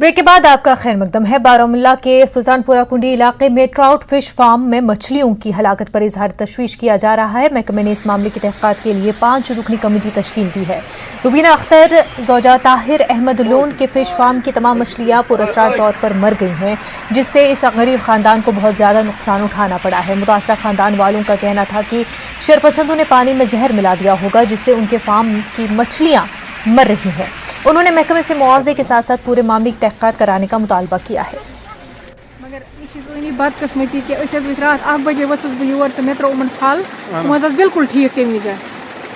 Break के बाद आपका खैर मकदम है। बारामुल्ला के सुल्तानपुरा कुंडी इलाके में ट्राउट फिश फार्म में मछलियों की हलाकत पर इजहार तशवीश किया जा रहा है। महकमे ने इस मामले की तहकीकात के लिए 5 रुकनी कमेटी तश्कील दी है। रुबीना अख्तर ज़ौजा ताहिर अहमद लोन के फिश फार्म की तमाम मछलियाँ पुरअसरार तौर पर मर गई हैं, जिससे इस गरीब खानदान को बहुत ज़्यादा नुकसान उठाना पड़ा है। मुतासरा खानदान वालों का कहना था कि शरपसंदों ने पानी में जहर मिला दिया होगा, जिससे उनके फार्म की मछलियाँ मर रही हैं। उन्होंने महकमे से मुआवजे के साथ साथ पूरे मामले की तहकीकात कराने का मुतालबा किया है। मगर यह बदकिस्मती कि रात 8 बजे वसुस बह योर तो मे त्रो फल तम बिल्कुल ठीक तम विज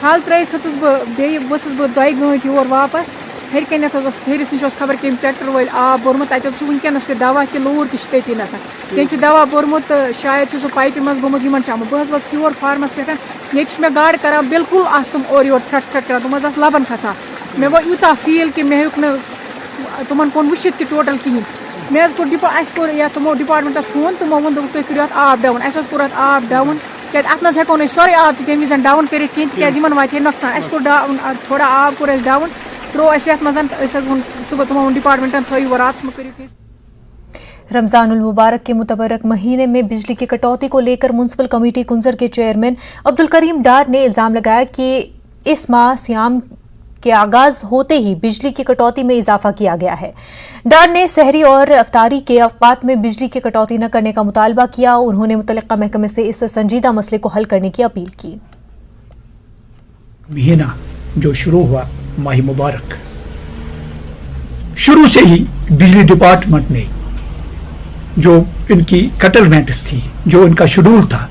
फल त्र खस वसुस बह 2 गंट योर वापस हर कन थेरिस नश खबर कम ट्रैक्टर वाल आब बोरमुत वनकस दवा कि लूर तती नसन दवा बोरमुत शायद सह पाइपि मज गोमुत आमुत बह वस योर फार्मस पे मे गाड़ कर बिल्कुल तम और योर थ्रट कर तम लबन खसान मे गो यूता फील कि मे हेक तुमन कोन वुचित कि टोटल कहीं मे कोर या तमो डिपार्टमेंटस फोन तमो वो तुम करो आब डाउन कोर आब डाउन क्या अत ना हेको सोरे आब तम विज डाउन कर क्या वाते नुकसान कोर थोड़ा आब कोर डाउन त्रो मन सुबह तमो डिपार्टमेंटन थो रात करो। रमजानुल मुबारक के मुतबरक महीने में बिजली की कटौती को लेकर म्युनिसिपल कमेटी कुंजर के चेयरमैन अब्दुल करीम डार ने इल्जाम लगाया कि इस माह सियाम के आगाज होते ही बिजली की कटौती में इजाफा किया गया है। डार ने सहरी और अफ्तारी के अवकात में बिजली की कटौती न करने का मुतालबा किया। उन्होंने मुतल्लिका महकमे से इस संजीदा मसले को हल करने की अपील की। महीना जो शुरू हुआ माह मुबारक, शुरू से ही बिजली डिपार्टमेंट ने जो इनकी कटलमेंट्स थी, जो इनका शेड्यूल था,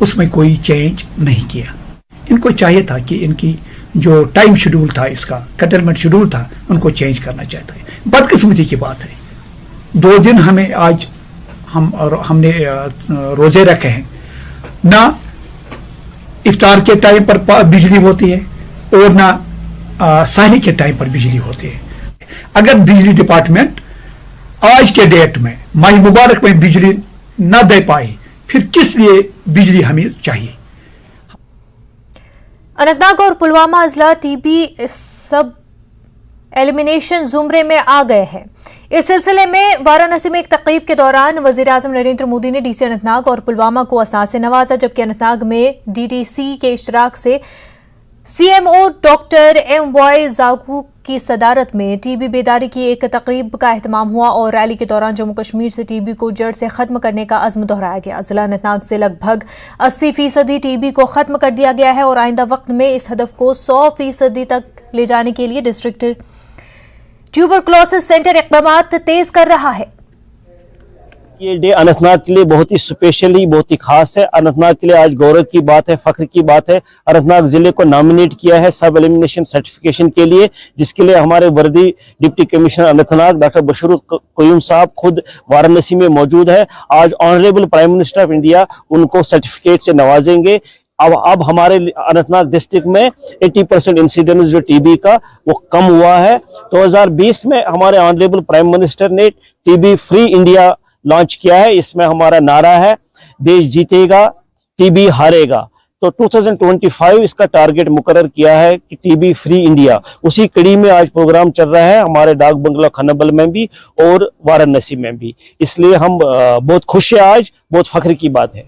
उसमें कोई चेंज नहीं किया। इनको चाहिए था कि इनकी जो टाइम शेड्यूल था, इसका कटलमेंट शेड्यूल था, उनको चेंज करना चाहता है। बदकिस्मती की बात है, 2 दिन हमें आज हमने रोजे रखे हैं, ना इफ्तार के टाइम पर बिजली होती है और ना सहरी के टाइम पर बिजली होती है। अगर बिजली डिपार्टमेंट आज के डेट में माह मुबारक में बिजली न दे पाए, फिर किस लिए बिजली हमें चाहिए। अनंतनाग और पुलवामा अजला टीबी सब एलिमिनेशन जुमरे में आ गए हैं। इस सिलसिले में वाराणसी में एक तकरीब के दौरान वजीर-ए-आज़म नरेंद्र मोदी ने डीसी अनंतनाग और पुलवामा को असास से नवाजा, जबकि अनंतनाग में डीडीसी के इश्तराक से सीएमओ डॉक्टर एम.वाई. जाकू की सदारत में टीबी बेदारी की एक तकरीब का एहतमाम हुआ और रैली के दौरान जम्मू कश्मीर से टीबी को जड़ से खत्म करने का अज़्म दोहराया गया। जिला अनंतनाग से लगभग 80% टीबी को खत्म कर दिया गया है और आइंदा वक्त में इस हदफ को 100% तक ले जाने के लिए डिस्ट्रिक्ट ट्यूबरक्लोसिस सेंटर इक़दाम तेज कर रहा है। ये डे अनंतनाग के लिए बहुत ही स्पेशली, बहुत ही खास है। अनंतनाग के लिए आज गौरव की बात है, फख्र की बात है। अनंतनाग जिले को नॉमिनेट किया है सब एलिमिनेशन सर्टिफिकेशन के लिए, जिसके लिए हमारे वर्दी deputy commissioner Anantnag doctor Bashrur Qayyum साहब खुद वाराणसी में मौजूद है। आज honourable prime minister of India उनको सर्टिफिकेट से नवाजेंगे। अब हमारे अनंतनाग डिस्ट्रिक्ट में 80% इंसिडेंस जो टीबी का वो कम हुआ है। 2020 में हमारे ऑनरेबल प्राइम मिनिस्टर ने टीबी फ्री इंडिया लॉन्च किया है। इसमें हमारा नारा है देश जीतेगा टीबी हारेगा। तो 2025 इसका टारगेट मुकर्रर किया है कि टीबी फ्री इंडिया। उसी कड़ी में आज प्रोग्राम चल रहा है हमारे डाक बंगला खनबल में भी और वाराणसी में भी। इसलिए हम बहुत खुश हैं, आज बहुत फख्र की बात है।